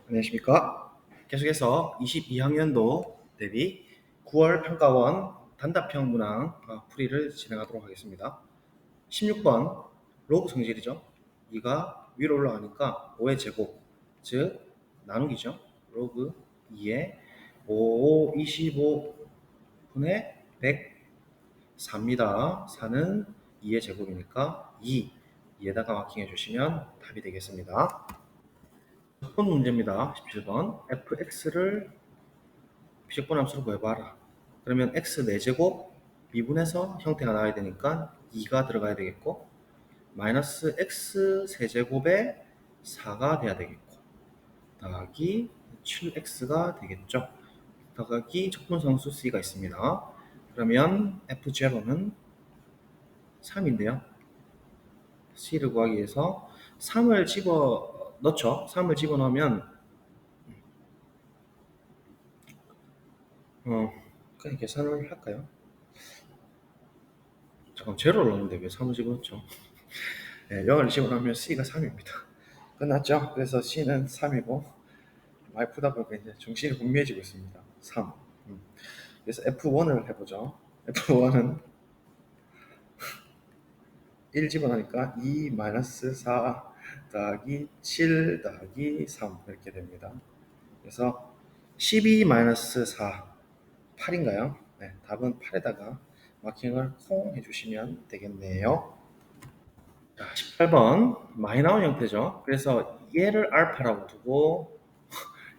안녕하십니까. 계속해서 22학년도 대비 9월 평가원 단답형 문항 풀이를 진행하도록 하겠습니다. 16번 로그 성질이죠. 2가 위로 올라가니까 5의 제곱, 즉 나누기죠. 로그 2에 5, 25분의 104입니다. 4는 2의 제곱이니까 2, 2에다가 마킹해 주시면 답이 되겠습니다. 첫 번째 문제입니다. 17번 fx를 비적분함수로 구해봐라. 그러면 x 4제곱 미분해서 형태가 나와야 되니까 2가 들어가야 되겠고 마이너스 x 세제곱에 4가 돼야 되겠고 더하기 7x가 되겠죠. 더하기 적분상수 c가 있습니다. 그러면 f0는 3인데요. c를 구하기 위해서 3을 집어넣죠. 3을 집어넣으면 그냥 계산을 할까요? 잠깐 제로를 넣었는데 왜 3을 집어넣죠? 네, 0을 집어넣으면 C가 3입니다. 끝났죠? 그래서 C는 3이고 많이 푸다 보니까 이제 정신이 혼미해지고 있습니다. 3. 그래서 F1을 해보죠. F1은 1 집어넣으니까 2-4 더하기 7 더하기 3 이렇게 됩니다. 그래서 12-4 8인가요? 네, 답은 8에다가 마킹을 콩 해주시면 되겠네요. 18번 많이 나온 형태죠. 그래서 얘를 알파라고 두고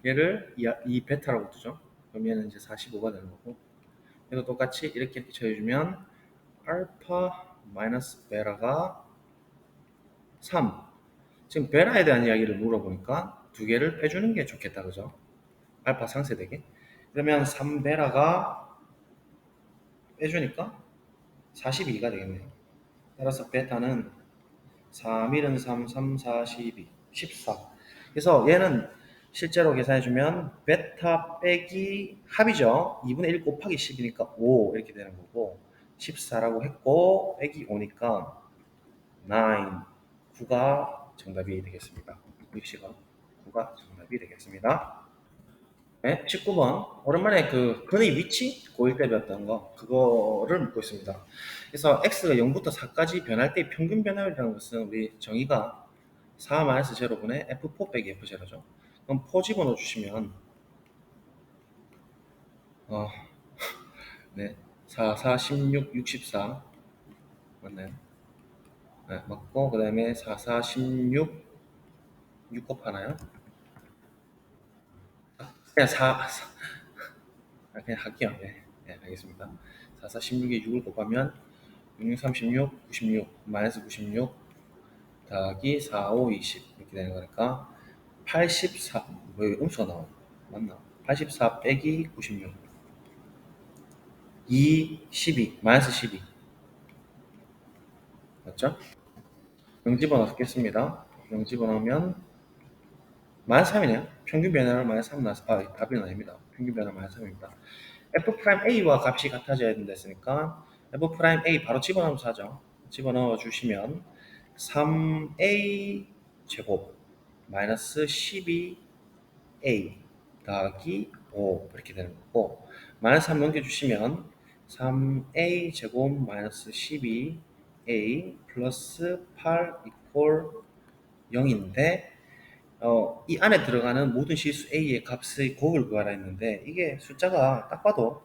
얘를 이 베타라고 두죠. 그럼 얘는 이제 45가 되는 거고 얘도 똑같이 이렇게 쳐주면 알파 마이너스 베라가 3. 지금 베라에 대한 이야기를 물어보니까 두 개를 빼주는 게 좋겠다, 그죠? 알파 상쇄되게. 그러면 3베라가 빼주니까 42가 되겠네요. 따라서 베타는 3, 1은 3, 3, 4, 12, 14. 그래서 얘는 실제로 계산해주면 베타 빼기 합이죠. 2분의 1 곱하기 10이니까 5 이렇게 되는 거고 14라고 했고 빼기 5니까 9, 9가 정답이 되겠습니다. 입시가 9가 정답이 되겠습니다. 네, 19번 오랜만에 그 근의 위치 고1 때 배웠던 거 그거를 묻고 있습니다. 그래서 x가 0부터 4까지 변할 때 평균 변화율이라는 것은 우리 정의가 4-0분의 f4 빼기 f0죠. 그럼 포 집어넣어 주시면 네, 4, 4, 16, 64 맞나요? 네, 맞고 그 다음에 4, 4, 16 6 곱하나요? 그냥 4 그냥 할게요. 네, 네, 알겠습니다. 4, 4, 16에 6을 곱하면 6, 6, 36, 96 마이너스 96 더하기 4, 5, 20 이렇게 되는 거니까 84, 뭐 여기 음수가 나와 맞나? 84 빼기 96 2, 12, 마이너스 12 맞죠? 0 집어넣겠습니다. 0 집어넣으면 마이너스 3이네요. 평균 변화를 마이너스 3 나왔, 답은 아닙니다. 평균 변화 마이너스 3입니다. F'A와 값이 같아져야 된다 했으니까 F'A 바로 집어넣으면서 하죠. 집어넣어 주시면 3A 제곱 마이너스 12A 더하기 5 이렇게 되는 거고 마이너스 3 넘겨주시면 3A 제곱 마이너스 12A 플러스 8 이퀄 0인데 이 안에 들어가는 모든 실수 A의 값의 곱을 구하라 했는데 이게 숫자가 딱 봐도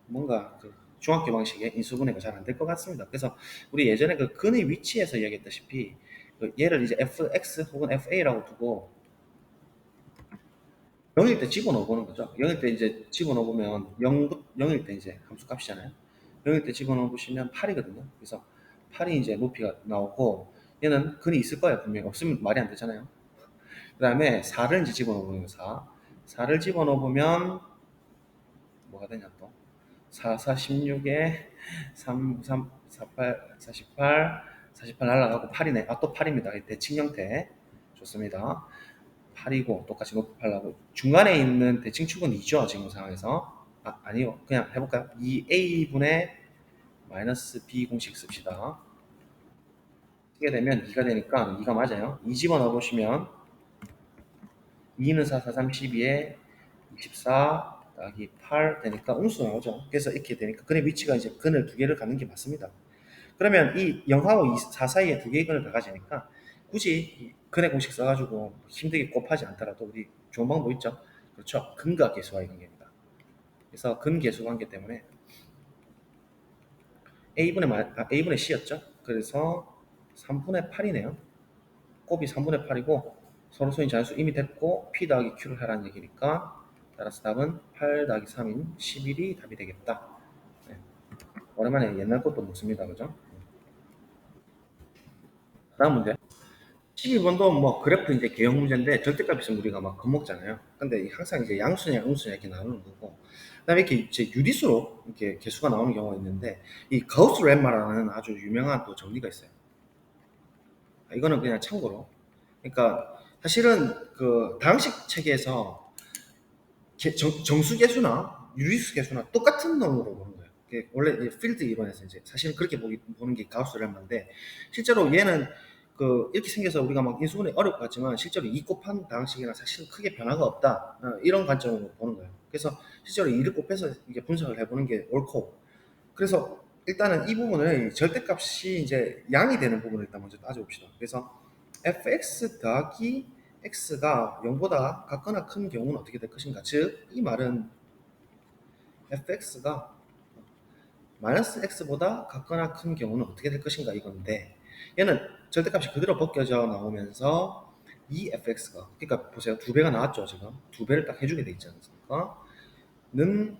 뭔가 그 중학교 방식의 인수분해가 잘 안 될 것 같습니다. 그래서 우리 예전에 그 근의 위치에서 이야기했다시피 그 얘를 이제 fx 혹은 fa라고 두고 0일 때 집어넣어 보는 거죠. 0일 때 이제 집어넣어 보면 0일 때 이제 함수 값이잖아요. 0일 때 집어넣어 보시면 8이거든요. 그래서 8이 이제 높이가 나오고 얘는 근이 있을 거예요. 분명히 없으면 말이 안 되잖아요. 그 다음에 4를 이제 집어넣어 보는 거 4를 집어넣어 보면 뭐가 되냐 또 4, 4, 16에 3, 3, 48, 48, 48 날라가고 8이네. 또 8입니다. 대칭 형태. 좋습니다. 8이고 똑같이 높이하려고 중간에 있는 대칭축은 2죠. 지금 상황에서. 아니요. 그냥 해볼까요? 2a분의 마이너스 b 공식 씁시다. 쓰게 되면 2가 되니까 2가 맞아요. 2 집어넣어 보시면 2는 4, 4, 3, 12에 24 더하기 8 되니까 음수 나오죠. 그래서 이렇게 되니까 근의 위치가 이제 근을 두 개를 갖는 게 맞습니다. 그러면 이 0하고 4 사이에 두 개의 근을 더가지니까 굳이 근의 공식 써가지고 힘들게 곱하지 않더라도 우리 좋은 방법 있죠. 그렇죠. 근과 계수와의 관계입니다. 그래서 근계수 관계 때문에 A분의 C였죠. 그래서 3분의 8이네요. 곱이 3분의 8이고 서로 소인 자연수 이미 됐고 P 더하기 Q를 하라는 얘기니까 따라서 답은 8 더하기 3인 11이 답이 되겠다. 네. 오랜만에 옛날 것도 묻습니다. 그죠? 다음 문제. 12번도 뭐 그래프 이제 개형 문제인데 절대값 있으면 우리가 막 겁먹잖아요. 근데 항상 이제 양수냐 음수냐 이렇게 나누는 거고, 그다음에 이렇게 이제 유리수로 이렇게 개수가 나오는 경우가 있는데 이 가우스 렘마라는 아주 유명한 또 정리가 있어요. 이거는 그냥 참고로. 그러니까 사실은 그 다항식 체계에서 정수 계수나 유리수 계수나 똑같은 놈으로 보는 거예요. 원래 필드 이론에서 이제 사실은 그렇게 보는 게 가우스 렘마인데 실제로 얘는 이렇게 생겨서 우리가 막 인수분해 어려울 것 같지만 실제로 이 곱한 다항식이랑 사실 크게 변화가 없다, 이런 관점으로 보는 거예요. 그래서 실제로 이를 곱해서 이게 분석을 해보는 게 옳고, 그래서 일단은 이 부분을 절대값이 이제 양이 되는 부분을 일단 먼저 따져봅시다. 그래서 fx 더하기 x가 0보다 같거나 큰 경우는 어떻게 될 것인가. 즉 이 말은 fx가 마이너스 x보다 같거나 큰 경우는 어떻게 될 것인가 이건데, 얘는 절대값이 그대로 벗겨져 나오면서 이 fx가, 그러니까 보세요, 두 배가 나왔죠. 지금 두 배를 딱 해주게 돼 있지 않습니까? 는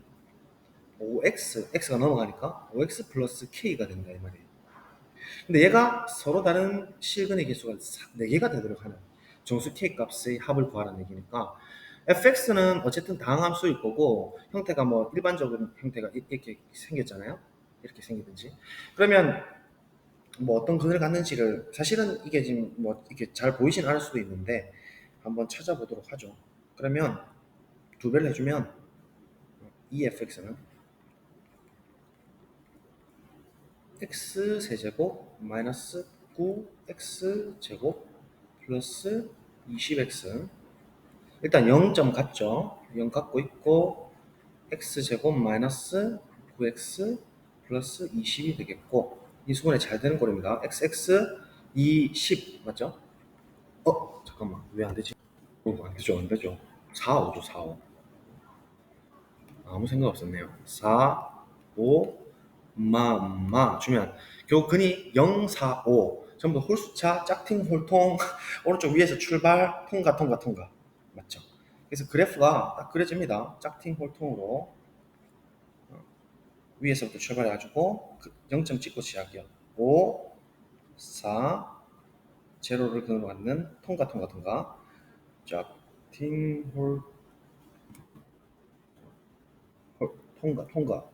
5x, x가 넘어가니까 5x 플러스 k가 된다 이 말이에요. 근데 얘가 서로 다른 실근의 개수가 4개가 되도록 하는 정수 k 값의 합을 구하라는 얘기니까 fx는 어쨌든 다항함수일 거고, 형태가 뭐 일반적인 형태가 이렇게 생겼잖아요. 이렇게 생기든지. 그러면 뭐 어떤 근을 갖는지를 사실은 이게 지금 뭐 이렇게 잘 보이진 않을 수도 있는데 한번 찾아보도록 하죠. 그러면 두 배를 해주면 이 fx는 x 세제곱 마이너스 9x 제곱 플러스 20x, 일단 0점 같죠. 0 갖고 있고 x 제곱 마이너스 9x 플러스 20이 되겠고, 이 수분에 잘 되는 꼴입니다. xx 20 맞죠? 잠깐만, 왜 안 되지? 안 되죠, 안 되죠. 4, 5죠, 4, 5. 아무 생각 없었네요. 4, 5, 마 주면 결국 근이 0, 4, 5 전부 홀수차, 짝퉁, 홀통, 오른쪽 위에서 출발, 통과 맞죠? 그래서 그래프가 딱 그려집니다. 짝퉁, 홀통으로 위에서부터 출발해가지고 0점 찍고 시작이요. 5, 4, 제로를 근으로 갖는 통과 짝퉁, 통과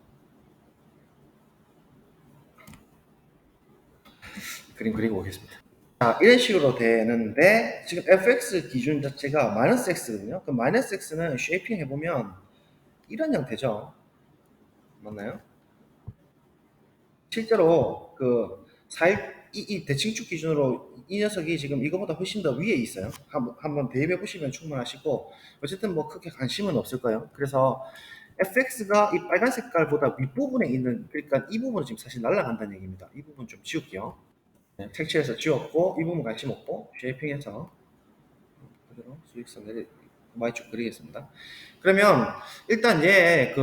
그림 그리고 오겠습니다. 자, 이런 식으로 되는데 지금 fx 기준 자체가 마이너스 x거든요. 그럼 마이너스 x는 쉐이핑 해보면 이런 형태죠. 맞나요? 실제로 이 대칭축 기준으로 이 녀석이 지금 이거보다 훨씬 더 위에 있어요. 한번 대입해 보시면 충분하시고, 어쨌든 뭐 크게 관심은 없을 거예요. 그래서 fx가 이 빨간 색깔보다 윗부분에 있는, 그러니까 이 부분은 지금 사실 날아간다는 얘기입니다. 이 부분 좀 지울게요. 네, 색칠해서 지웠고 이 부분 관심 없고 쉐이핑해서 그대로 수익선을 Y축 그리겠습니다. 그러면 일단 얘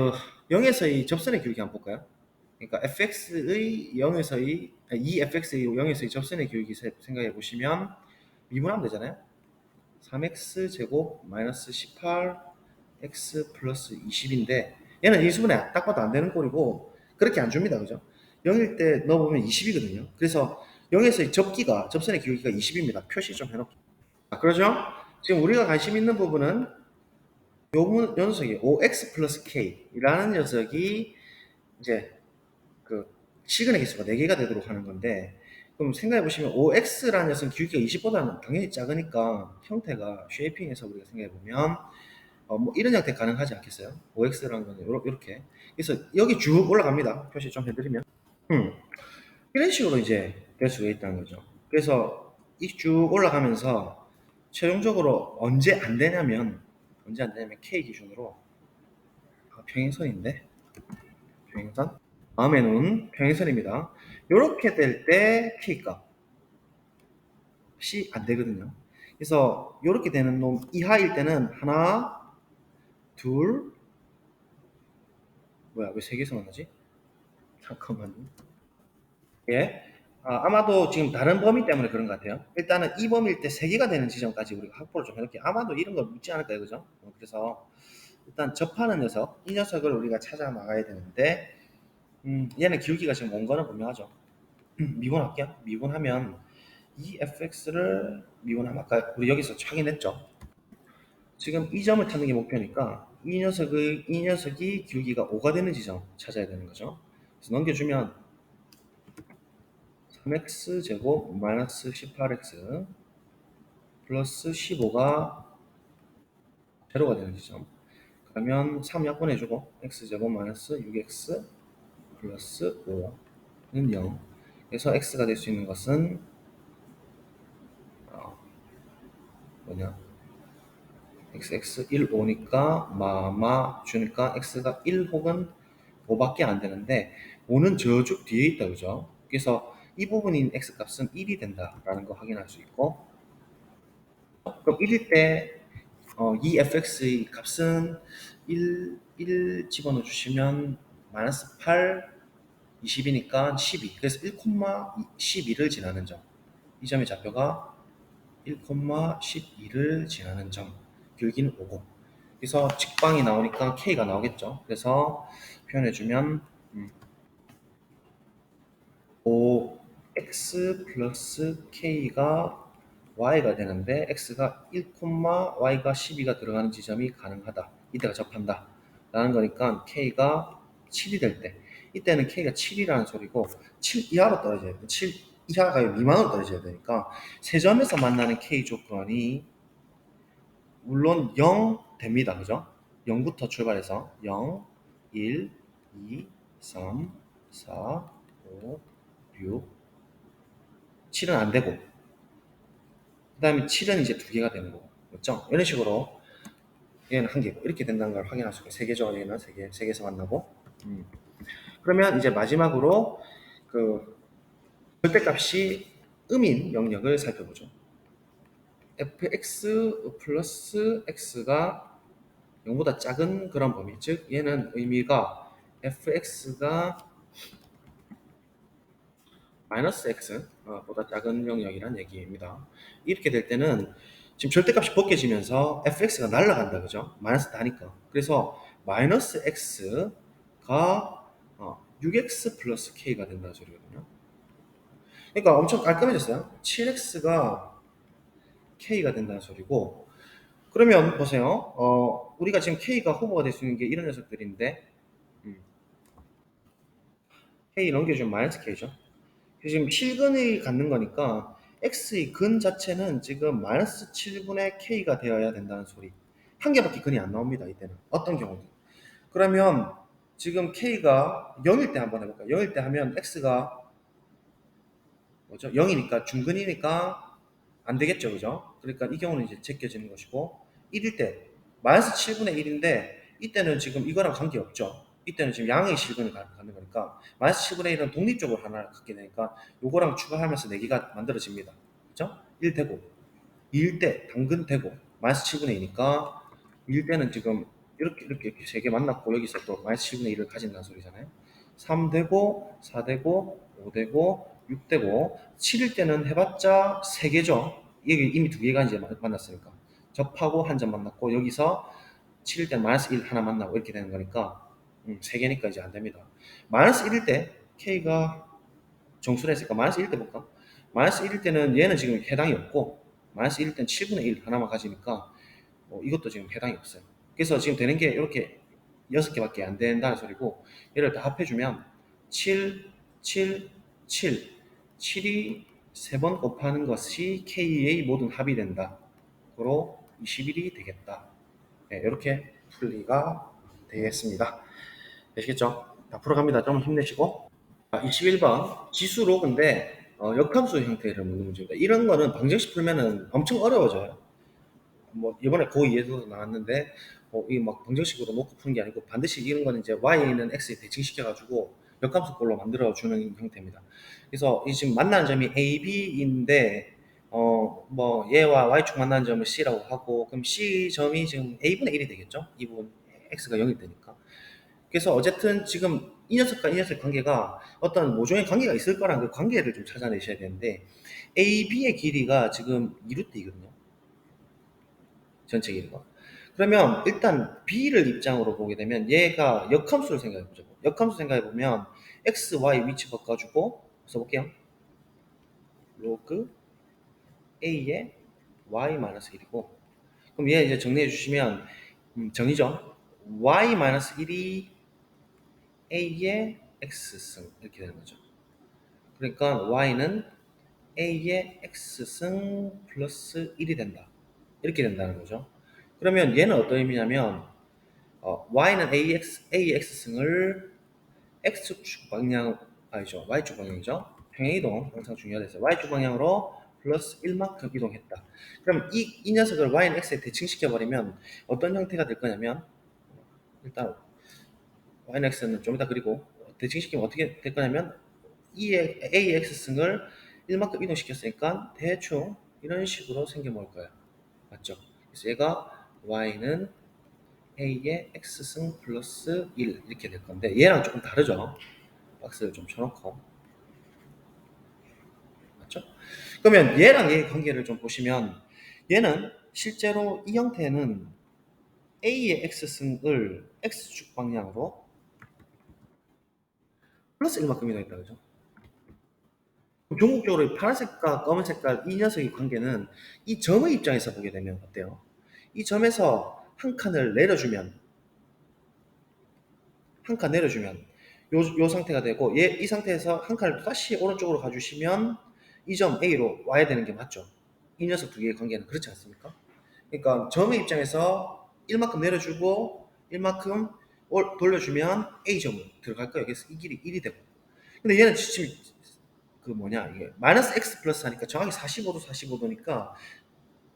0에서의 접선의 교육이 한번 볼까요? 그러니까 fx의 0에서의 이 fx의 0에서의 접선의 교육이 생각해 보시면 미분하면 되잖아요. 3x 제곱 마이너스 18x 플러스 20인데 얘는 인수분해 딱 봐도 안 되는 꼴이고 그렇게 안 줍니다. 그죠? 0일 때 넣어보면 20이거든요. 그래서 0에서의 접선의 기울기가 20입니다. 표시 좀 해놓고. 그러죠? 지금 우리가 관심 있는 부분은 요 녀석이 5x 플러스 k라는 녀석이 이제 시그널 개수가 4개가 되도록 하는 건데, 그럼 생각해 보시면 5x라는 녀석은 기울기가 20보다는 당연히 작으니까 형태가 쉐이핑해서 우리가 생각해 보면 뭐 이런 형태 가능하지 않겠어요? 5x라는 거는 이렇게. 그래서 여기 쭉 올라갑니다. 표시 좀 해드리면 이런 식으로 이제 될 수가 있다는 거죠. 그래서 이 쭉 올라가면서 최종적으로 언제 안 되냐면 K 기준으로 평행선인데 평행선 다음에는 평행선입니다. 이렇게 될 때 K 값이 안 되거든요. 그래서 이렇게 되는 놈 이하일 때는 하나, 둘, 뭐야 왜 세 개서만 하지? 잠깐만요. 예. 아마도 지금 다른 범위 때문에 그런 것 같아요. 일단은 이 범위일 때 세 개가 되는 지점까지 우리가 확보를 좀 해놓을게요. 아마도 이런 거 묻지 않을까요, 그죠? 그래서 일단 접하는 녀석, 이 녀석을 우리가 찾아 나가야 되는데, 얘는 기울기가 지금 온 거는 분명하죠. 미분할게요. 미분하면 이 fx를 미분하면 아까 우리 여기서 확인했죠. 지금 이 점을 찾는 게 목표니까 이 녀석이 기울기가 5가 되는 지점 찾아야 되는 거죠. 그래서 넘겨주면 3x제곱 마이너스 18x 플러스 15가 제로가 되는 지점. 그러면 3 약분해주고 x제곱 마이너스 6x 플러스 5는 0. 그래서 x가 될 수 있는 것은 뭐냐 xx 1 5니까 마마 주니까 x가 1 혹은 5밖에 안 되는데 5는 저쪽 뒤에 있다 그죠? 그래서 이 부분인 x 값은 1이 된다라는 거 확인할 수 있고, 그럼 1일 때 이 fx의 값은 1 집어넣어 주시면 마이너스 8, 20이니까 12. 그래서 1,12를 지나는 점. 이 점의 좌표가 1,12를 지나는 점. 기울기는 5고. 그래서 직방이 나오니까 k가 나오겠죠. 그래서 표현해주면 5x 플러스 k가 y가 되는데 x가 1, y가 12가 들어가는 지점이 가능하다. 이때가 접한다. 라는 거니까 k가 7이 될 때, 이때는 k가 7이라는 소리고 7 이하로 떨어져야 돼. 7 이하가 미만으로 떨어져야 되니까 세 점에서 만나는 k 조건이 물론 0 됩니다. 그죠? 0부터 출발해서 0, 1, 2, 3, 4, 5, 6, 7은 안 되고, 그 다음에 7은 이제 두 개가 되는 거고, 맞죠? 이런 식으로 얘는 한 개고, 이렇게 된다는 걸 확인할 수 있고, 세 개죠. 얘는 세 개에서 만나고. 그러면 이제 마지막으로 그 절대값이 음인 영역을 살펴보죠. fx 플러스 x가 0보다 작은 그런 범위, 즉 얘는 의미가 fx가 마이너스 x 보다 작은 영역이란 얘기입니다. 이렇게 될 때는 지금 절대값이 벗겨지면서 fx가 날아간다, 그죠? 마이너스 다니까. 그래서 마이너스 x가 6x 플러스 k가 된다는 소리거든요. 그러니까 엄청 깔끔해졌어요. 7x가 k가 된다는 소리고, 그러면 보세요. 우리가 지금 k가 후보가 될 수 있는 게 이런 녀석들인데, k 넘겨주면 마이너스 k죠. 지금 7근을 갖는 거니까 x의 근 자체는 지금 마이너스 7분의 k가 되어야 된다는 소리. 한 개밖에 근이 안 나옵니다. 이때는 어떤 경우든. 그러면 지금 k가 0일 때 한번 해볼까요? 0일 때 하면 x가 뭐죠? 0이니까 중근이니까 안 되겠죠, 그죠? 그러니까 이 경우는 이제 제껴지는 것이고, 1일 때 마이너스 7분의 1인데 이때는 지금 이거랑 관계없죠. 이때는 지금 양의 실근을 갖는 거니까 마이너스 7분의 1은 독립적으로 하나를 갖게 되니까 요거랑 추가하면서 4개가 만들어집니다. 그죠? 1 되고, 2일 때 당근 되고, 마이너스 7분의 2니까 2일 때는 지금 이렇게 3개 만났고 여기서 또 마이너스 7분의 1을 가진다는 소리잖아요. 3 되고, 4 되고, 5 되고, 6 되고, 7일 때는 해봤자 3개죠. 여기 이미 2개가 이제 만났으니까. 접하고 한 점 만났고, 여기서 7일 때는 마이너스 1 하나 만나고 이렇게 되는 거니까 3개니까 이제 안 됩니다. 마이너스 1일 때 K가 정수를 했으니까 마이너스 1일 때 볼까? 마이너스 1일 때는 얘는 지금 해당이 없고, 마이너스 1일 때는 7분의 1 하나만 가지니까 이것도 지금 해당이 없어요. 그래서 지금 되는 게 이렇게 6개밖에 안 된다는 소리고, 얘를 다 합해주면 7, 7, 7, 7이 3번 곱하는 것이 K의 모든 합이 된다. 그로 21이 되겠다. 네, 이렇게 풀이가 되겠습니다. 되시겠죠? 다 풀어갑니다. 좀 힘내시고. 21번 지수로 근데 역함수 형태를 묻는 문제입니다. 이런 거는 방정식 풀면은 엄청 어려워져요. 뭐 이번에 고2에도 나왔는데 이 막 방정식으로 놓고 푸는 게 아니고 반드시 이런 거는 이제 y는 x에 대칭시켜 가지고 역함수꼴로 만들어 주는 형태입니다. 그래서 이 지금 만나는 점이 a, b인데 뭐 얘와 y축 만나는 점을 c라고 하고, 그럼 c 점이 지금 a분의 1이 되겠죠? 이 부분 x가 0이 되니까. 그래서 어쨌든 지금 이 녀석과 이 녀석의 관계가 어떤 모종의 관계가 있을 거라는 그 관계를 좀 찾아내셔야 되는데, a, b의 길이가 지금 2루트이거든요. 전체 길이가. 그러면 일단 b를 입장으로 보게 되면 얘가 역함수를 생각해 보죠. 역함수 생각해 보면 x, y 위치 바꿔주고 써볼게요. 로그 a의 y-1이고, 그럼 얘 이제 정리해 주시면 정의죠. y-1이 a의 x승 이렇게 되는 거죠. 그러니까 y는 a의 x승 플러스 1이 된다. 이렇게 된다는 거죠. 그러면 얘는 어떤 의미냐면 y는 a의 x승을 x축 방향, 아니죠, y축 방향이죠. 평행이동 항상 중요하대요. y축 방향으로 플러스 1만큼 이동했다. 그럼 이 녀석을 y는 x에 대칭시켜버리면 어떤 형태가 될 거냐면, 일단 y는 x는 좀 이따 그리고 대칭시키면 어떻게 될 거냐면 a의 x승을 1만큼 이동시켰으니까 대충 이런 식으로 생겨먹을 거예요. 맞죠? 그래서 얘가 y는 a의 x승 플러스 1 이렇게 될 건데, 얘랑 조금 다르죠? 박스를 좀 쳐놓고. 맞죠? 그러면 얘랑 얘의 관계를 좀 보시면, 얘는 실제로 이 형태는 a의 x승을 x축 방향으로 플러스 1만큼 이동했다, 그죠? 종국적으로 파란색과 검은색깔 이 녀석의 관계는 이 점의 입장에서 보게 되면 어때요? 이 점에서 한 칸을 내려주면, 한 칸 내려주면 요 상태가 되고, 이 상태에서 한 칸을 다시 오른쪽으로 가주시면 이 점 A로 와야 되는 게 맞죠? 이 녀석 두 개의 관계는 그렇지 않습니까? 그러니까 점의 입장에서 1만큼 내려주고 1만큼 돌려주면 A점으로 들어갈 거예요. 그래서 이 길이 1이 되고. 근데 얘는 지금 그 뭐냐, 이게 마이너스 x 플러스 하니까 정확히 45도 45도니까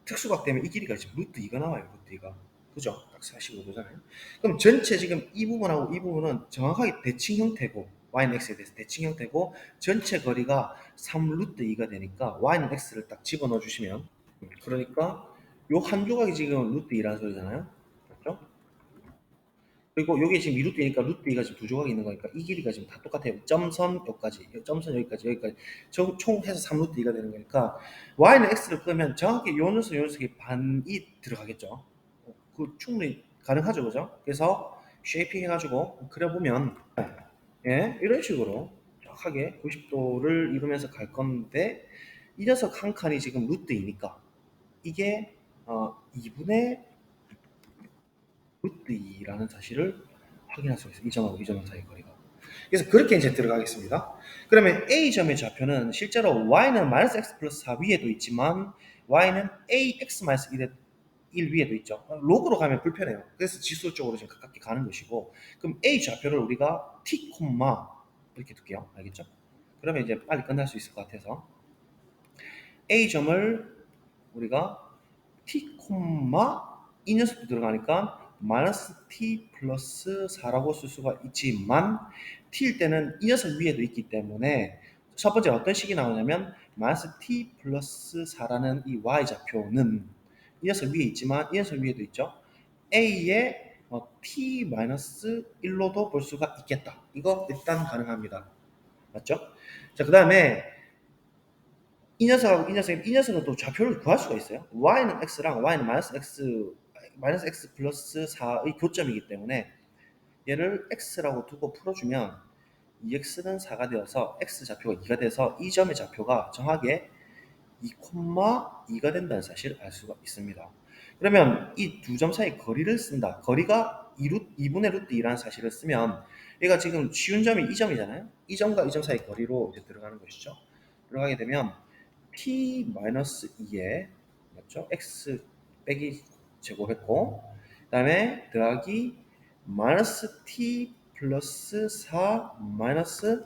특수각 되면 이 길이가 지금 루트 2가 나와요. 루트 2가. 그죠? 딱 45도잖아요. 그럼 전체 지금 이 부분하고 이 부분은 정확하게 대칭 형태고, y는 x에 대해서 대칭 형태고, 전체 거리가 3 루트 2가 되니까 y는 x를 딱 집어넣어 주시면, 그러니까 요 한 조각이 지금 루트 2라는 소리잖아요. 맞죠? 그리고 요게 지금 2루트이니까 루트 2가 지금 두 조각이 있는 거니까 이 길이가 지금 다 똑같아요. 점선 여기까지, 점선 여기까지, 여기까지. 총 해서 3루트 2가 되는 거니까 y는 x를 끄면 정확히 요 녀석, 요 녀석이 반이 들어가겠죠. 그 충분히 가능하죠, 그죠? 그래서 쉐이핑 해가지고 그려보면, 예, 이런 식으로 정확하게 90도를 이루면서 갈 건데, 이 녀석 한 칸이 지금 루트 2니까 이게 2분의 루트 2라는 사실을 확인할 수가 있어요. 이 점하고 이 점 사이의 거리가. 그래서 그렇게 이제 들어가겠습니다. 그러면 A점의 좌표는 실제로 y는 마이너스 x 플러스 4 위에도 있지만 y는 ax 마이너스 1 위에도 있죠. 로그로 가면 불편해요. 그래서 지수 쪽으로 지금 가깝게 가는 것이고, 그럼 A 좌표를 우리가 t, 이렇게 둘게요. 알겠죠? 그러면 이제 빨리 끝날 수 있을 것 같아서 A점을 우리가 t, 이 녀석도 들어가니까 마이너스 t 플러스 4라고 쓸 수가 있지만, t일 때는 이 녀석 위에도 있기 때문에 첫 번째 어떤 식이 나오냐면 마이너스 t 플러스 4라는 이 y좌표는 이 녀석 위에 있지만 이 녀석 위에도 있죠. a의 t 마이너스 1로도 볼 수가 있겠다. 이거 일단 가능합니다. 맞죠? 자, 그 다음에 이 녀석하고 이 녀석은 또 좌표를 구할 수가 있어요. y는 x랑 y는 마이너스 x 플러스 4의 교점이기 때문에 얘를 x라고 두고 풀어주면 2x는 4가 되어서 x 좌표가 2가 돼서 이 점의 좌표가 정확하게 2,2가 된다는 사실을 알 수가 있습니다. 그러면 이 두 점 사이 거리를 쓴다. 거리가 2분의 루트 2라는 사실을 쓰면 얘가 지금 쉬운 점이 이 점이잖아요. 이 점과 이 점 사이 거리로 이제 들어가는 것이죠. 들어가게 되면 t-2에 맞죠? x 빼기 제곱했고, 그 다음에 더하기 마이너스 t 플러스 4 마이너스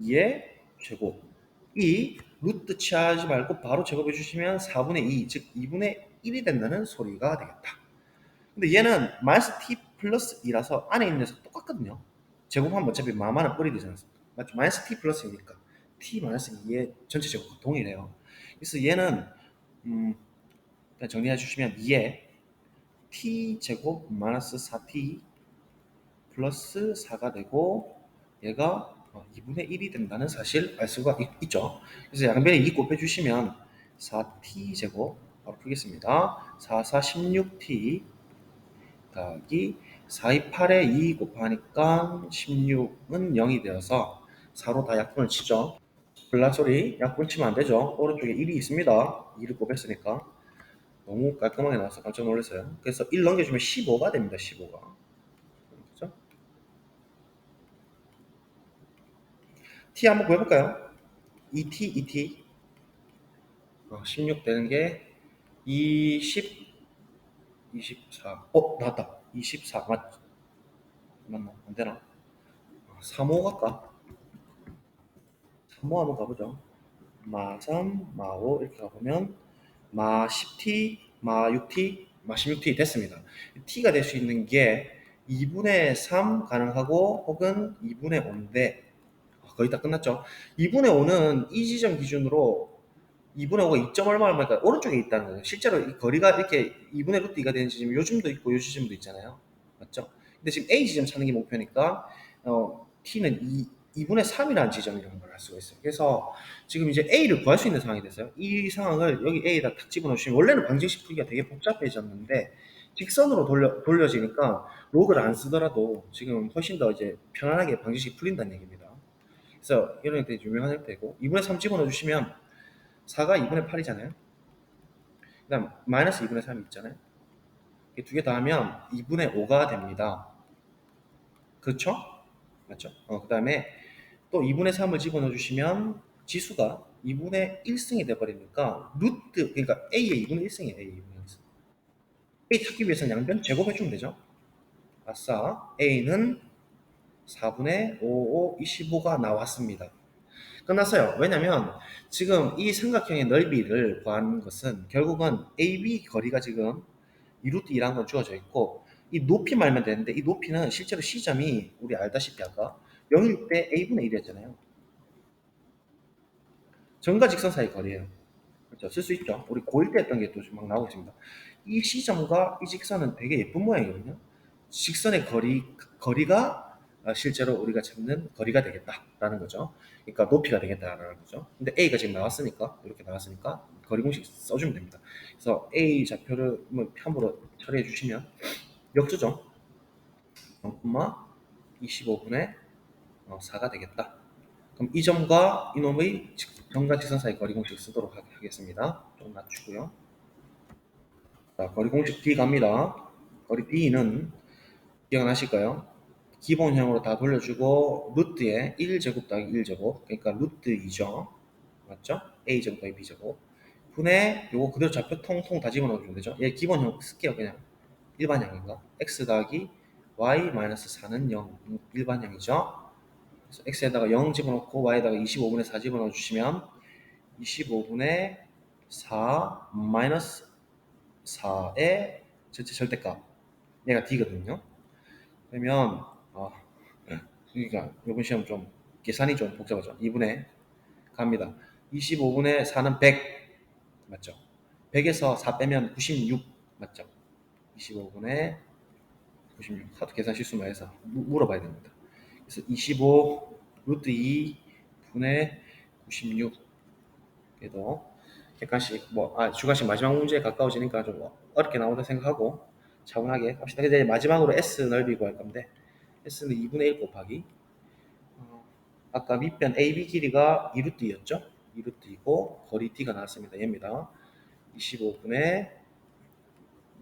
2의 제곱이 루트 취하지 말고 바로 제곱해 주시면 4분의 2, 즉 2분의 1이 된다는 소리가 되겠다. 근데 얘는 마이너스 t 플러스 2라서 안에 있는 녀석 똑같거든요. 제곱하면 어차피 마마는 뿔이 되지 않습니까? 맞죠? 마이너스 t 플러스이니까 t 마이너스 2의 전체 제곱과 동일해요. 그래서 얘는 그냥 정리해 주시면 2에 t 제곱 마이너스 4t 플러스 4가 되고 얘가 2분의 1이 된다는 사실 알 수가 있죠. 그래서 양변에 2 곱해주시면 4t 제곱 바로 풀겠습니다. 4, 4, 16t 더하기 4, 2, 8에 2 곱하니까 16은 0이 되어서 4로 다 약분을 치죠. 블라소리 약분 치면 안 되죠. 오른쪽에 1이 있습니다. 2를 곱했으니까 너무 깔끔하게 나와서 깜짝 놀랐어요. 그래서 1 넘겨주면 15가 됩니다. 15가. 그렇죠? t 한번 구해볼까요? 2t, 2t 16 되는 게 20, 24. 나왔다. 24. 맞나? 안 되나? 3호 갈까? 3호 한번 가보죠. 마 3, 마 5 이렇게 가보면 마 10t, 마 6t, 마 16t 됐습니다. t가 될 수 있는 게 2분의 3 가능하고 혹은 2분의 5인데 거의 다 끝났죠. 2분의 5는 이 지점 기준으로 2분의 5가 2점 얼마 얼마니까 오른쪽에 있다는 거예요. 실제로 이 거리가 이렇게 2분의 루트 2가 되는 지점이 요즘도 있고 요 지점도 있잖아요. 맞죠? 근데 지금 A 지점 찾는 게 목표니까 T는 2분의 3이라는 지점이라는 걸 알 수가 있어요. 그래서 지금 이제 A를 구할 수 있는 상황이 됐어요. 이 상황을 여기 A에다 탁 집어넣으시면 원래는 방정식 풀기가 되게 복잡해졌는데 직선으로 돌려지니까 로그를 안 쓰더라도 지금 훨씬 더 이제 편안하게 방정식 풀린다는 얘기입니다. 그래서 이런 형태 유명한 형태고 2분의 3 집어넣어주시면 4가 2분의 8이잖아요. 그 다음 마이너스 2분의 3이 있잖아요. 이 두 개 더하면 2분의 5가 됩니다. 그렇죠? 맞죠? 그 다음에 또 2분의 3을 집어넣어 주시면 지수가 2분의 1승이 돼버리니까 루트 그러니까 A의 2분의 1승이에요. A의 2분의 1승. A 찾기 위해서는 양변 제곱해주면 되죠. 아싸 A는 4분의 5, 5, 25가 나왔습니다. 끝났어요. 왜냐면 지금 이 삼각형의 넓이를 구하는 것은 결국은 AB 거리가 지금 2루트 2라는 건 주어져 있고 이 높이 말면 되는데 이 높이는 실제로 시점이 우리 알다시피 아까 0일 때 A분의 1이었잖아요. 점과 직선 사이 거리예요. 그렇죠? 쓸 수 있죠. 우리 고1 때 했던 게 또 막 나오고 있습니다. 이 시점과 이 직선은 되게 예쁜 모양이거든요. 직선의 거리가 실제로 우리가 찾는 거리가 되겠다라는 거죠. 그러니까 높이가 되겠다라는 거죠. 근데 A가 지금 나왔으니까 이렇게 나왔으니까 거리 공식 써주면 됩니다. 그래서 A 좌표를 뭐 편으로 처리해 주시면 역수죠. 0,25분의 4가 되겠다. 그럼 이 점과 이놈의 점과 직선 사이 거리 공식 쓰도록 하겠습니다. 좀 낮추고요. 자, 거리 공식 D 갑니다. 거리 D는 기억나실까요? 기본형으로 다 돌려주고 루트에 1제곱 더하기 1제곱 그러니까 루트 2죠. 맞죠? A제곱 더하기 B제곱 분의 요거 그대로 좌표 통통 다 집어넣어주면 되죠. 얘 기본형 쓸게요. 그냥 일반형인가? X 더하기 Y 마이너스 4는 0 일반형이죠. 그래서 X에다가 0 집어넣고 Y에다가 25분의 4 집어넣어 주시면 25분의 4 마이너스 4의 전체 절대값 얘가 D거든요. 그러면 그러니까 이번 시험 좀 계산이 좀 복잡하죠. 2분의 갑니다. 25분의 4는 100 맞죠? 100에서 4 빼면 96 맞죠? 25분의 96 하도 계산 실수 많이 해서 물어봐야 됩니다. 그래서 25 루트 2 분의 96 그래도 객관식 주관식 마지막 문제에 가까워지니까 좀 어렵게 나온다 생각하고 차분하게 합시다. 이제 마지막으로 S 넓이 구할 건데 S는 2분의 1 곱하기 아까 밑변 AB 길이가 2루트였죠? 2루트이고 거리 D가 나왔습니다. 얘입니다. 25분의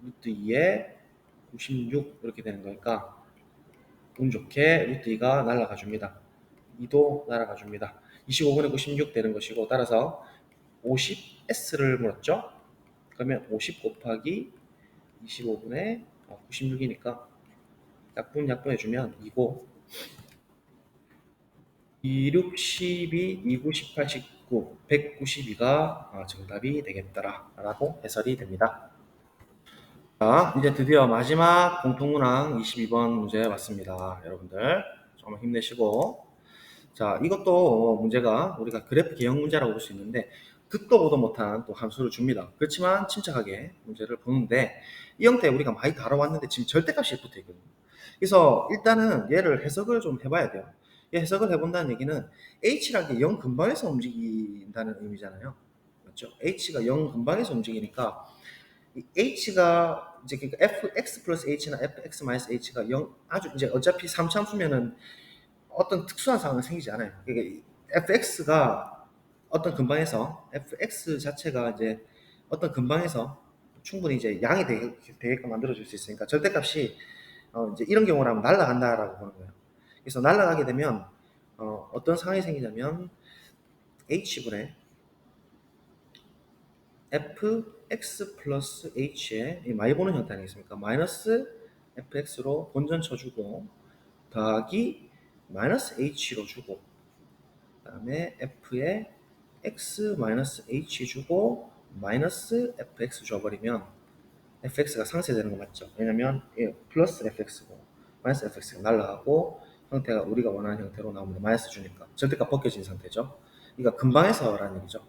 루트 2에 96 이렇게 되는 거니까 운 좋게 루트 2가 날아가 줍니다. 2도 날아가 줍니다. 25분의 96 되는 것이고 따라서 50S를 물었죠? 그러면 50 곱하기 25분의 96이니까 약분해주면 2고 2, 6, 12, 2, 9, 18, 19 192가 정답이 되겠더라라고 해설이 됩니다. 자, 이제 드디어 마지막 공통문항 22번 문제 왔습니다. 여러분들 정말 힘내시고, 자, 이것도 문제가 우리가 그래프 개형 문제라고 볼 수 있는데 듣도 보도 못한 또 함수를 줍니다. 그렇지만 침착하게 문제를 보는데 이 형태 우리가 많이 다뤄왔는데 지금 절대값이 붙어 있거든요. 그래서 일단은 얘를 해석을 좀 해봐야 돼요. 이 해석을 해본다는 얘기는 h라는 게 0 근방에서 움직인다는 의미잖아요. 맞죠? h가 0 근방에서 움직이니까 이 h가 이제 그러니까 fx 플러스 h나 fx 마이너스 h가 0 아주 이제 어차피 3차함수면은 어떤 특수한 상황이 생기지 않아요. 그러니까 fx가 어떤 근방에서 fx 자체가 이제 어떤 근방에서 충분히 이제 양이 되게끔 만들어줄 수 있으니까 절대값이 이제 이런 경우라면 날아간다라고 보는 거예요. 그래서 날아가게 되면 어떤 상황이 생기냐면 h분의 fx 플러스 h에 많이 보는 형태 아니겠습니까? 마이너스 fx로 본전 쳐주고 더하기 마이너스 h로 주고 그 다음에 f에 x 마이너스 h 주고 마이너스 fx 줘버리면 fx가 상쇄되는 거 맞죠? 왜냐면 플러스 fx고 마이너스 fx가 날라가고 형태가 우리가 원하는 형태로 나옵니다. 마이너스 주니까 절대값 벗겨진 상태죠. 이거 근방에서라는 얘기죠.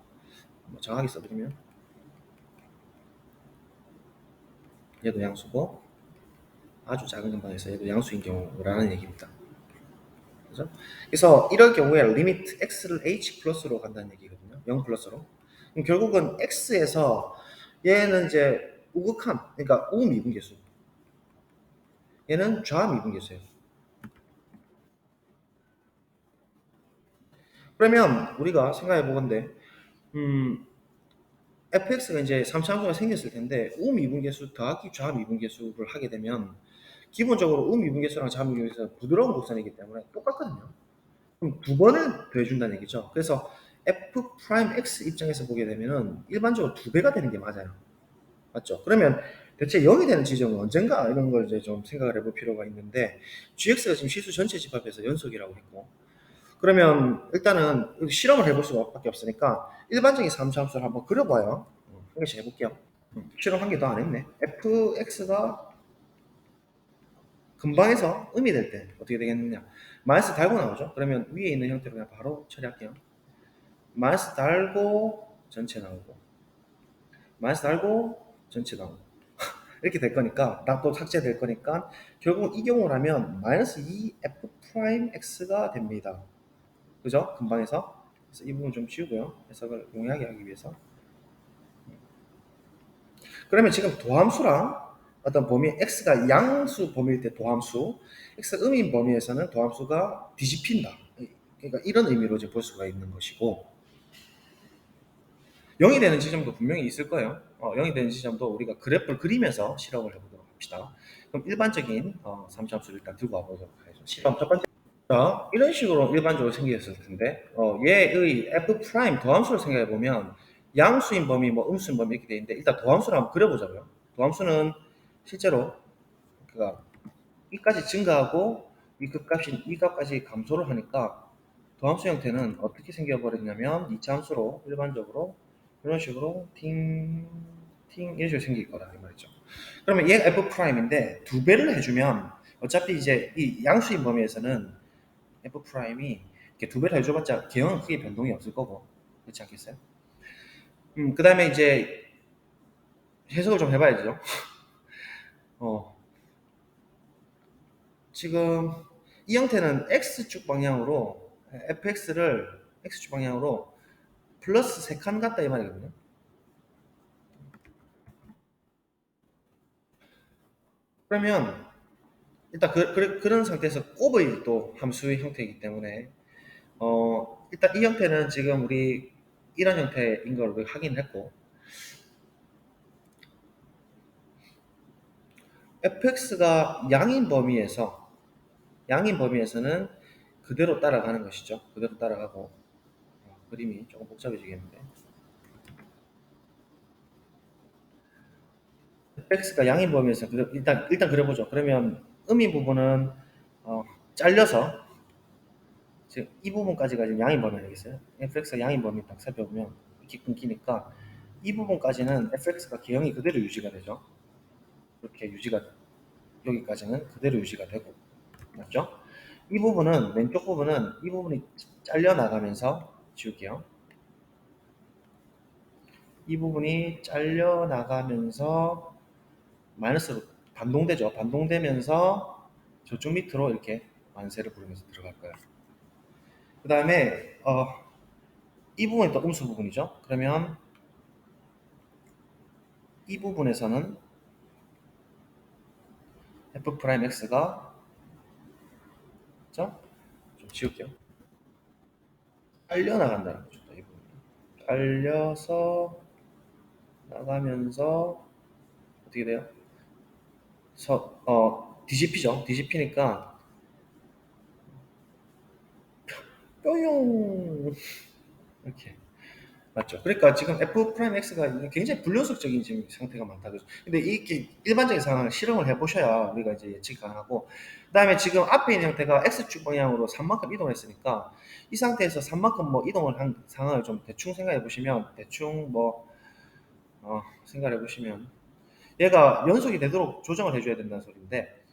정확히 써드리면 얘도 양수고 아주 작은 근방에서 얘도 양수인 경우라는 얘기입니다. 그죠? 그래서 이럴 경우에 리미트 x를 h 플러스로 간다는 얘기거든요. 0 플러스로. 그럼 결국은 x에서 얘는 이제 우극한, 그러니까 우미분계수. 얘는 좌미분계수예요. 그러면 우리가 생각해 보건데, fx가 이제 3차함수가 생겼을 텐데 우미분계수 더하기 좌미분계수를 하게 되면 기본적으로 우미분계수랑 좌미분계수는 부드러운 곡선이기 때문에 똑같거든요. 그럼 두 번을 더해준다는 얘기죠. 그래서 f'x 입장에서 보게 되면은 일반적으로 두 배가 되는 게 맞아요. 맞죠? 그러면 대체 0이 되는 지점은 언젠가 이런 걸 이제 좀 생각을 해볼 필요가 있는데 gx가 지금 실수 전체 집합에서 연속이라고 했고 그러면 일단은 실험을 해볼 수밖에 없으니까 일반적인 삼수함수를 한번 그려봐요. 한 개씩 해볼게요. 실험 한 개 더 안 했네. fx가 근방에서 음이 될 때 어떻게 되겠느냐? 마이너스 달고 나오죠. 그러면 위에 있는 형태로 그냥 바로 처리할게요. 마이너스 달고 전체 나오고 마이너스 달고 전체 나오고 이렇게 될 거니까 또 삭제될 거니까 결국 이 경우라면 마이너스 2f 프라임 x가 됩니다. 그죠? 근방에서. 그래서 이 부분 좀 지우고요. 해석을 용이하게 하기 위해서. 그러면 지금 도함수랑 어떤 범위 x가 양수 범위일 때 도함수, x가 음인 범위에서는 도함수가 뒤집힌다. 그러니까 이런 의미로 이제 볼 수가 있는 것이고 0이 되는 지점도 분명히 있을 거예요. 0이 되는 지점도 우리가 그래프를 그리면서 실험을 해보도록 합시다. 그럼 일반적인 3차함수를 일단 들고 와보도록 하겠습니다. 실험 첫 번째. 자, 이런 식으로 일반적으로 생겼을 텐데 얘의 f 프라임 도함수를 생각해 보면 양수인 범위, 뭐 음수인 범위 이렇게 돼 있는데 일단 도함수를 한번 그려보자고요. 도함수는 실제로 그가 이까지 증가하고 이 값이 이 값까지 감소를 하니까 도함수 형태는 어떻게 생겨버렸냐면 이차함수로 일반적으로 이런 식으로 팅 이런 식으로 생길 거다 이 말이죠. 그러면 얘가 f 프라임인데 두 배를 해주면 어차피 이제 이 양수인 범위에서는 f 프라임이 이렇게 두 배를 해줘봤자 개형은 크게 변동이 없을 거고 그렇지 않겠어요? 그 다음에 이제 해석을 좀 해봐야죠. 지금 이 형태는 x축 방향으로 fx를 x축 방향으로 플러스 3칸 같다 이 말이거든요. 그러면 일단 그런 상태에서 곱의 또 함수의 형태이기 때문에 일단 이 형태는 지금 우리 이런 형태인 걸 확인했고 fx가 양인 범위에서는 그대로 따라가는 것이죠. 그대로 따라가고 그림이 조금 복잡해지겠는데 fx가 양인 범위에서 일단 그려보죠. 그러면 음인 부분은 잘려서 지금 이 부분까지가 지금 양인 범위 아니겠어요? fx가 양인 범위 딱 살펴보면 이렇게 끊기니까 이 부분까지는 fx가 개형이 그대로 유지가 되죠. 이렇게 유지가 여기까지는 그대로 유지가 되고 맞죠? 이 부분은 왼쪽 부분은 이 부분이 잘려 나가면서 지울게요. 이 부분이 잘려 나가면서 마이너스로 반동되죠. 반동되면서 저쪽 밑으로 이렇게 만세를 부르면서 들어갈 거예요. 그 다음에 이 부분이 또 음수 부분이죠. 그러면 이 부분에서는 f'x가 좀 지울게요. 잘려 나간다는 거죠. 이 부분이 잘려서 나가면서 어떻게 돼요? 뒤집히죠. 뒤집히니까 뿅용 이렇게 맞죠. 그러니까 지금 f'x가 굉장히 불연속적인 지금 상태가 많다. 그죠. 근데 이게 일반적인 상황을 실험을 해보셔야 우리가 이제 예측 가능하고, 그 다음에 지금 앞에 있는 형태가 x축 방향으로 3만큼 이동했으니까 이 상태에서 3만큼 뭐 이동을 한 상황을 좀 대충 생각해 보시면, 대충 뭐 생각해 보시면 얘가 연속이 되도록 조정을 해줘야 된다는 소리인데,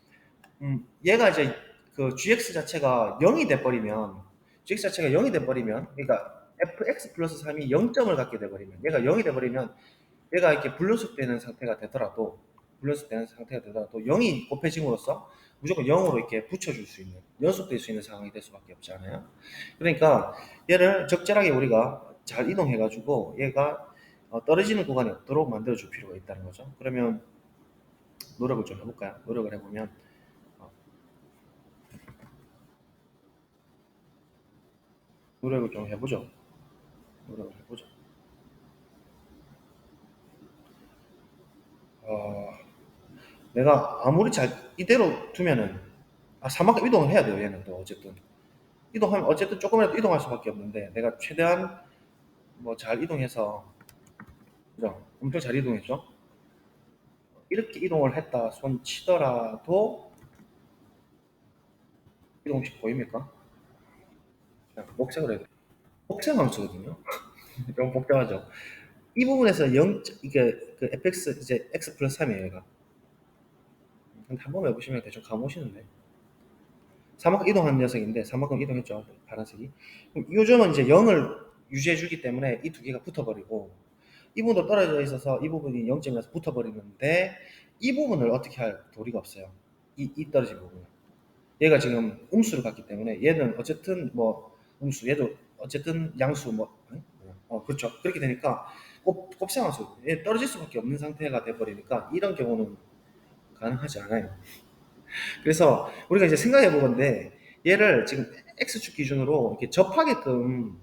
얘가 이제 그 gx 자체가 0이 돼버리면, gx 자체가 0이 돼버리면, 그러니까 fx 플러스 3이 0점을 갖게 돼버리면, 얘가 0이 돼버리면, 얘가 이렇게 불연속되는 상태가 되더라도, 0이 곱해짐으로써 무조건 0으로 이렇게 붙여줄 수 있는, 연속될 수 있는 상황이 될 수밖에 없지 않아요. 그러니까 얘를 적절하게 우리가 잘 이동해가지고 얘가 떨어지는 구간이 없도록 만들어줄 필요가 있다는 거죠. 그러면 노력을 좀 해볼까요? 노력을 해보면 노력을 좀 해보죠. 노력을 해보죠. 어, 내가 아무리 잘 이대로 두면은 사막 이동을 해야 돼요. 얘는 또 어쨌든 이동하면 어쨌든 조금이라도 이동할 수밖에 없는데, 내가 최대한 뭐 잘 이동해서, 그죠? 엄청 잘 이동했죠. 이렇게 이동을 했다 손 치더라도, 이동식 보입니까? 그냥 목색으로 해도 목색 함수거든요. 좀 복잡하죠. 이 부분에서 0, 이게 그 fx 이제 x 플러스 3이에요. 얘가 한번 해보시면 대충 감 오시는데, 사막 이동한 녀석인데 사막은 이동했죠. 파란색이. 그럼 요즘은 이제 0을 유지해주기 때문에 이 두 개가 붙어버리고, 이 부분도 떨어져 있어서 이 부분이 0점이라서 붙어버리는데, 이 부분을 어떻게 할 도리가 없어요. 이 떨어진 부분은. 얘가 지금 음수를 갖기 때문에 얘는 어쨌든 뭐 음수, 얘도 어쨌든 양수 뭐 그렇죠. 그렇게 되니까 곱셈함수, 얘 떨어질 수밖에 없는 상태가 돼버리니까 이런 경우는 가능하지 않아요. 그래서 우리가 이제 생각해 보건데, 얘를 지금 x축 기준으로 이렇게 접하게끔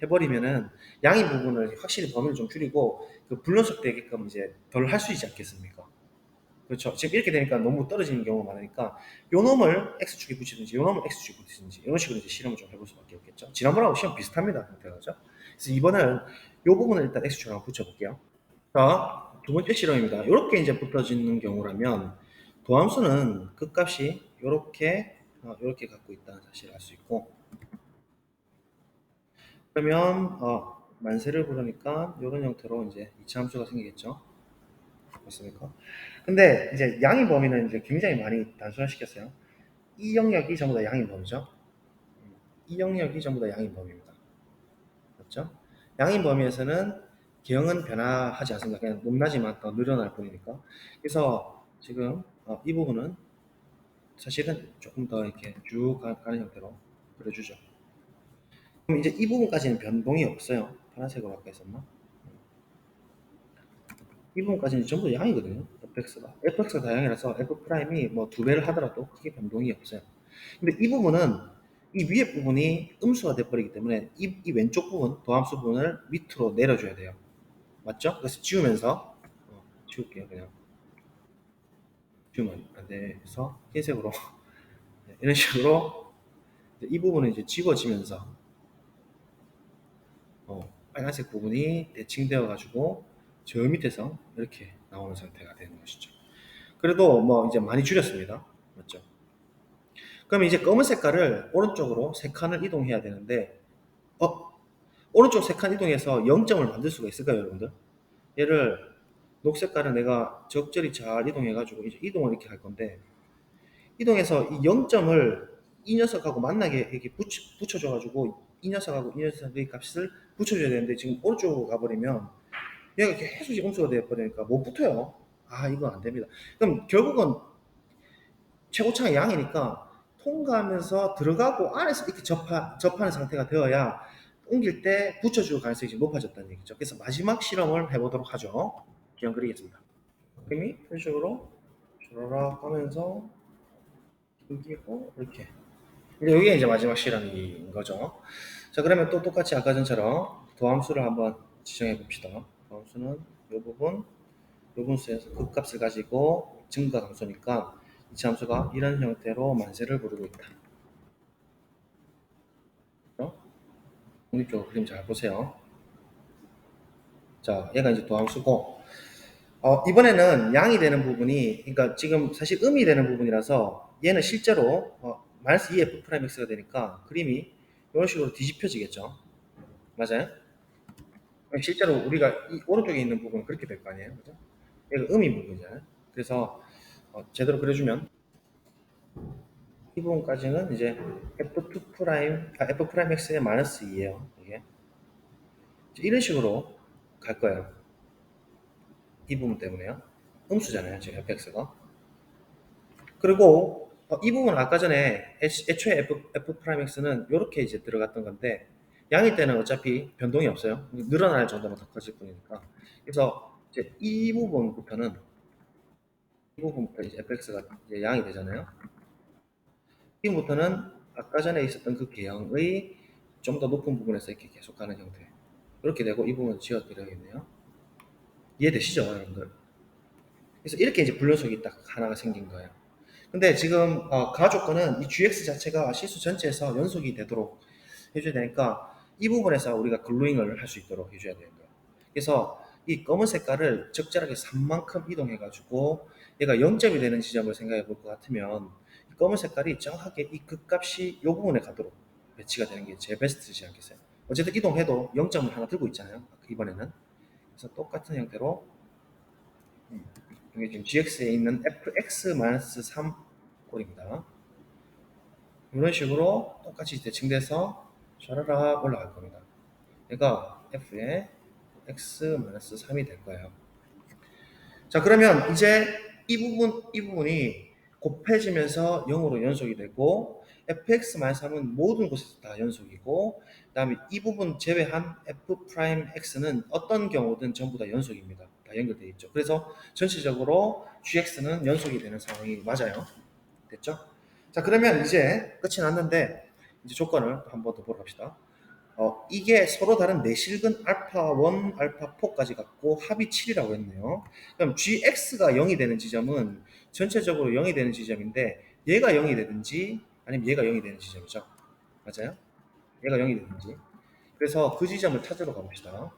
해버리면은 양의 부분을 확실히 범위를 좀 줄이고 그 불연속되게끔 이제 덜 할 수 있지 않겠습니까? 그렇죠. 지금 이렇게 되니까 너무 떨어지는 경우가 많으니까 요 놈을 x축에 붙이든지 요 놈을 x축에 붙이든지 이런 식으로 이제 실험을 좀 해볼 수밖에 없겠죠. 지난번하고 시험 비슷합니다. 상태가죠. 그래서 이번에는 요 부분을 일단 x축에 한번 붙여볼게요. 자, 두 번째 실험입니다. 이렇게 이제 붙어지는 경우라면 도함수는 극값이 이렇게 갖고 있다는 사실을 알 수 있고, 그러면 만세를 부르니까 이런 형태로 이제 이차함수가 생기겠죠. 맞습니까? 근데 이제 양의 범위는 이제 굉장히 많이 단순화시켰어요. 이 영역이 전부 다 양의 범위죠. 이 영역이 전부 다 양의 범위입니다. 맞죠? 양의 범위에서는 개형은 변화하지 않습니다. 그냥 높낮이만 더 늘어날 뿐이니까. 그래서 지금 이 부분은 사실은 조금 더 이렇게 쭉 가는 형태로 그려주죠. 그럼 이제 이 부분까지는 변동이 없어요. 파란색으로 아까 했었나? 이 부분까지는 전부 다 양이거든요. fx가 다 양이라서 f'이 뭐 두 배를 하더라도 크게 변동이 없어요. 근데 이 부분은 이 위에 부분이 음수가 돼버리기 때문에 이 왼쪽 부분, 도함수 부분을 밑으로 내려줘야 돼요. 맞죠? 그래서 지우면서 지울게요. 그냥 지우면 안 돼서 흰색으로 이런 식으로 이 부분은 이제 지워지면서 빨간색 부분이 대칭되어 가지고 저 밑에서 이렇게 나오는 상태가 되는 것이죠. 그래도 뭐 이제 많이 줄였습니다. 맞죠? 그러면 이제 검은 색깔을 오른쪽으로 3칸을 이동해야 되는데 오른쪽 3칸 이동해서 0점을 만들 수가 있을까요, 여러분들? 얘를 녹색깔은 내가 적절히 잘 이동해가지고 이제 이동을 이렇게 할 건데 이동해서 이 0점을 이 녀석하고 만나게 이렇게 붙여줘가지고 이 녀석하고 이 녀석의 값을 붙여줘야 되는데 지금 오른쪽으로 가버리면 얘가 계속 지금 음수가 되어버리니까 못 붙어요. 아, 이건 안 됩니다. 그럼 결국은 최고차가 양이니까 통과하면서 들어가고 안에서 이렇게 접하는 상태가 되어야 옮길 때 붙여줄 가능성이 좀 높아졌다는 얘기죠. 그래서 마지막 실험을 해보도록 하죠. 그냥 그리겠습니다. 그림이 이런 식으로 쭈라락 하면서 여기고 이렇게. 근데 여기가 이제 마지막 실험인 거죠. 자, 그러면 또 똑같이 아까 전처럼 도함수를 한번 지정해 봅시다. 도함수는 이 부분, 이 분수에서 극값을 가지고 증가 함수니까 이 함수가 이런 형태로 만세를 부르고 있다. 독립적으로 그림 잘 보세요. 자, 얘가 이제 도함수고, 이번에는 양이 되는 부분이, 그러니까 지금 사실 음이 되는 부분이라서 얘는 실제로 마이너스 2f'x가 되니까 그림이 이런 식으로 뒤집혀지겠죠. 맞아요? 실제로 우리가 이 오른쪽에 있는 부분은 그렇게 될 거 아니에요. 그죠? 얘가 음인 부분이잖아요. 그래서 제대로 그려주면 이 부분까지는 이제 f'x의 마이너스 2예요. 이게 이런 식으로 갈 거예요. 이 부분 때문에요. 음수잖아요. 지금 fx가. 그리고 이 부분은 아까 전에 애초에 f'x는 이렇게 이제 들어갔던 건데 양일 때는 어차피 변동이 없어요. 늘어날 정도만 더 커질 뿐이니까. 그래서 이제 이 부분부터는 이 부분부터 이제 fx가 이제 양이 되잖아요. 이 부분부터는 아까 전에 있었던 그 개형의 좀 더 높은 부분에서 이렇게 계속 가는 형태. 이렇게 되고 이 부분을 지워드려야겠네요. 이해되시죠, 여러분들? 그래서 이렇게 이제 불연속이 딱 하나가 생긴 거예요. 근데 지금 가조건은 이 GX 자체가 실수 전체에서 연속이 되도록 해줘야 되니까 이 부분에서 우리가 글루잉을 할 수 있도록 해줘야 되는 거예요. 그래서 이 검은 색깔을 적절하게 3만큼 이동해가지고 얘가 0점이 되는 지점을 생각해 볼 것 같으면 이 검은 색깔이 정확하게 이 극값이 이 부분에 가도록 배치가 되는 게 제일 베스트지 않겠어요? 어쨌든 이동해도 0점을 하나 들고 있잖아요. 이번에는. 그래서 똑같은 형태로 여기 지금 GX에 있는 fx-3 꼴입니다. 이런 식으로 똑같이 대칭돼서 샤라락 올라갈 겁니다. 얘가 f의 x-3이 될 거예요. 자, 그러면 이제 이 부분이 곱해지면서 0으로 연속이 되고 fx-3은 모든 곳에서 다 연속이고 그 다음에 이 부분 제외한 f'x는 어떤 경우든 전부 다 연속입니다. 다 연결되어 있죠. 그래서 전체적으로 gx는 연속이 되는 상황이 맞아요. 됐죠? 자, 그러면 이제 끝이 났는데 이제 조건을 한번 더 보러 갑시다. 이게 서로 다른 내실근 알파 1, 알파 4까지 갖고 합이 7이라고 했네요. 그럼 gx가 0이 되는 지점은 전체적으로 0이 되는 지점인데 얘가 0이 되든지 아니면 얘가 0이 되는 지점이죠. 맞아요? 얘가 0이 되든지. 그래서 그 지점을 찾으러 가봅시다.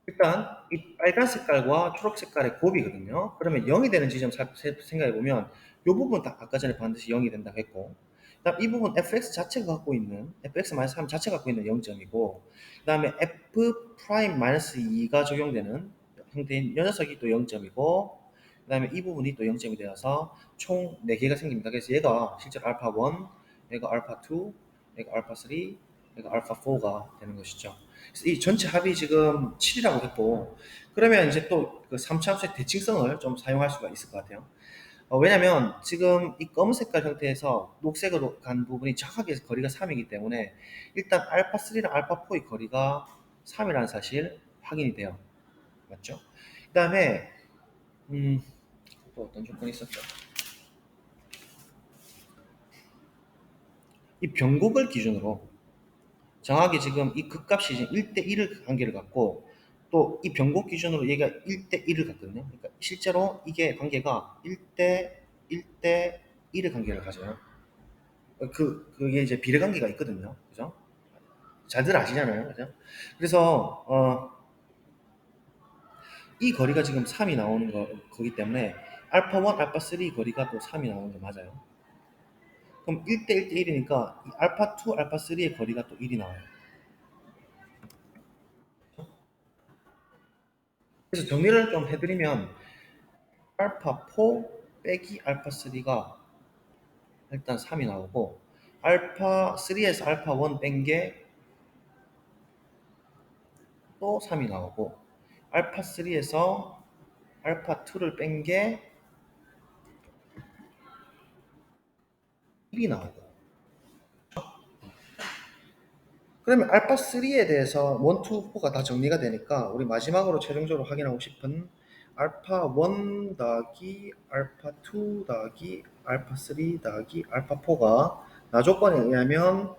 일단 이 빨간 색깔과 초록 색깔의 곱이거든요. 그러면 0이 되는 지점 생각해 보면 이 부분 다 아까 전에 반드시 0이 된다고 했고 그다음 이 부분 fx 자체가 갖고 있는 fx-3 자체가 갖고 있는 0점이고 그다음에 f'-2가 적용되는 형태인 이 녀석이 또 0점이고 그다음에 이 부분이 또 0점이 되어서 총 4개가 생깁니다. 그래서 얘가 실제로 알파 1, 얘가 알파 2, 얘가 알파 3, 얘가 알파 4가 되는 것이죠. 이 전체 합이 지금 7이라고 했고 그러면 이제 또 그 3차함수의 대칭성을 좀 사용할 수가 있을 것 같아요. 왜냐면 지금 이 검은 색깔 형태에서 녹색으로 간 부분이 정확하게 거리가 3이기 때문에 일단 알파3랑 알파4의 거리가 3이라는 사실 확인이 돼요. 맞죠? 그 다음에 또 어떤 조건이 있었죠? 이 변곡을 기준으로 정확히 지금 이 극값이 지금 1대1을 관계를 갖고 또 이 변곡 기준으로 얘가 1대1을 갖거든요. 그러니까 실제로 이게 관계가 1대1의 관계를 가져요. 그게 이제 비례관계가 있거든요. 그죠? 잘들 아시잖아요. 그죠? 그래서, 이 거리가 지금 3이 나오는 거기 때문에 알파1, 알파3 거리가 또 3이 나오는 거 맞아요. 그럼 1대 1대 1이니까 알파2, 알파3의 거리가 또 1이 나와요. 그래서 정리를 좀 해드리면 알파4 빼기 알파3가 일단 3이 나오고 알파3에서 알파1 뺀 게 또 3이 나오고 알파3에서 알파2를 뺀 게 1이 나오고 그러면 알파3에 대해서 1, 2, 4가 다 정리가 되니까 우리 마지막으로 최종적으로 확인하고 싶은 알파1 더하기 알파2 더하기 알파3 더하기 알파4가 나 조건에 의하면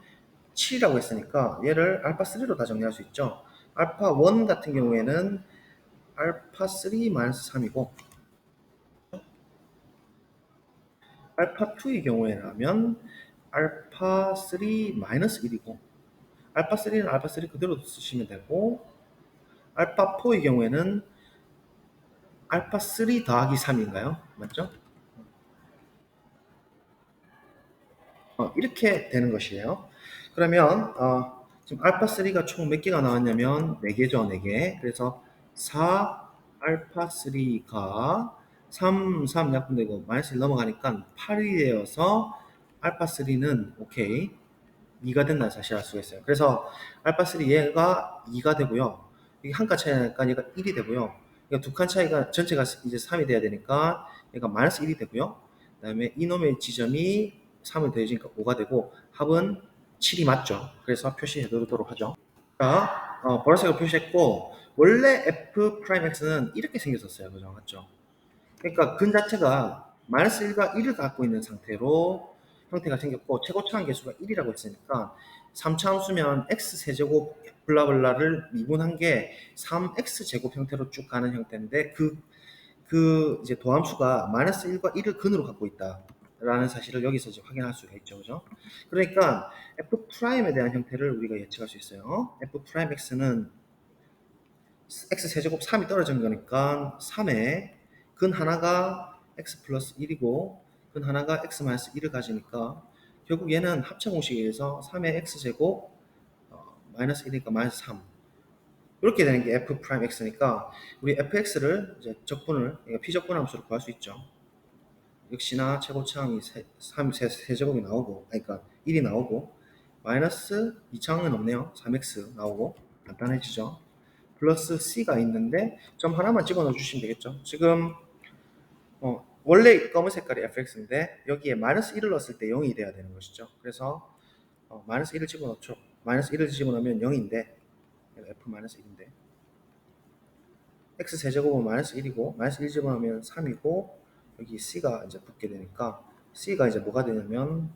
7이라고 했으니까 얘를 알파3로 다 정리할 수 있죠. 알파1 같은 경우에는 알파3-3이고 알파2의 경우에는 알파3-1이고 알파3는 알파3 그대로 쓰시면 되고 알파4의 경우에는 알파3 더하기 3인가요? 맞죠? 이렇게 되는 것이에요. 그러면 지금 알파3가 총 몇 개가 나왔냐면 4개죠. 4개. 그래서 4 알파3가 3 약분되고 마이너스 1 넘어가니까 8이 되어서 알파3는 오케이 2가 된다는 사실을 알 수가 있어요. 그래서 알파3 얘가 2가 되고요. 이게 한 칸 차이 나니까 얘가 1이 되고요. 그러니까 두 칸 차이가 전체가 이제 3이 돼야 되니까 얘가 마이너스 1이 되고요. 그 다음에 이놈의 지점이 3을 더해주니까 5가 되고 합은 7이 맞죠. 그래서 표시해 두도록 하죠. 자, 보라색으로 표시했고 원래 F'X는 이렇게 생겼었어요. 그죠? 맞죠? 그러니까 근 자체가 마이너스 1과 1을 갖고 있는 상태로 형태가 생겼고 최고차항 계수가 1이라고 했으니까 3차 함수면 x세제곱 블라블라를 미분한 게 3x제곱 형태로 쭉 가는 형태인데 그 이제 도함수가 마이너스 1과 1을 근으로 갖고 있다. 라는 사실을 여기서 이제 확인할 수가 있죠. 그죠? 그러니까 F'에 대한 형태를 우리가 예측할 수 있어요. F'X는 x세제곱 3이 떨어진 거니까 3에 근 하나가 x 플러스 1이고 근 하나가 x 마이너스 1을 가지니까 결국 얘는 합체 공식에 의해서 3의 x제곱 마이너스 1이니까 마이너스 3 이렇게 되는 게 F'X니까 우리 fx를 이제 적분을 그러니까 피적분 함수로 구할 수 있죠. 역시나 최고차항이 세제곱이 나오고 그러니까 1이 나오고 마이너스 2차항은 없네요. 3x 나오고 간단해지죠. 플러스 C가 있는데 점 하나만 집어넣어 주시면 되겠죠. 지금 원래 검은 색깔이 fx인데 여기에 마이너스 1을 넣었을 때 0이 돼야 되는 것이죠. 그래서 마이너스 1을 집어넣죠. 마이너스 1을 집어넣으면 0인데 f-1인데 x 세제곱은 마이너스 1이고 마이너스 1 집어넣으면 3이고 여기 C가 이제 붙게 되니까 C가 이제 뭐가 되냐면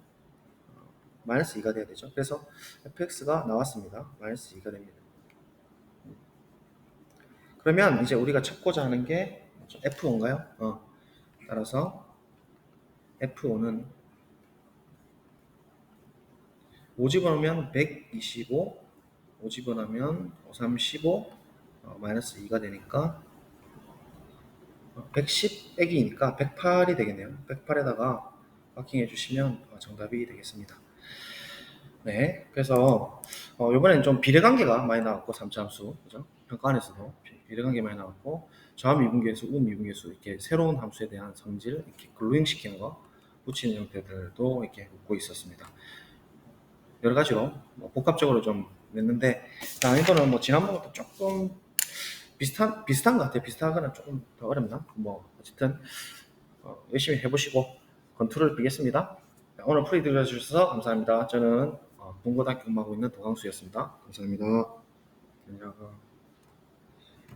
마이너스 2가 돼야 되죠. 그래서 fx가 나왔습니다. 마이너스 2가 됩니다. 그러면 이제 우리가 찾고자 하는 게 F5인가요? 따라서 F5는 5 집어넣으면 125, 5 집어넣으면 5, 3, 15, 마이너스 2가 되니까 110 빼기 2니까 108이 되겠네요. 108에다가 마킹해 주시면 정답이 되겠습니다. 네, 그래서 이번에는 좀 비례관계가 많이 나왔고 3차 함수, 그죠? 평가안에서도 비례관계 많이 나왔고 저함미분계수, 우미분계수 이렇게 새로운 함수에 대한 성질 이렇게 글루잉 시키는 거 붙이는 형태들도 이렇게 웃고 있었습니다. 여러 가지로 복합적으로 좀 냈는데 난이도는 뭐 지난번부터 조금 비슷한 것 같아요. 비슷하거나 조금 더 어렵나? 뭐 어쨌든 열심히 해보시고 건투를 비겠습니다. 오늘 풀이 들어주셔서 감사합니다. 저는 bun고등학교 근무하고 있는 도강수였습니다. 감사합니다. 안녕.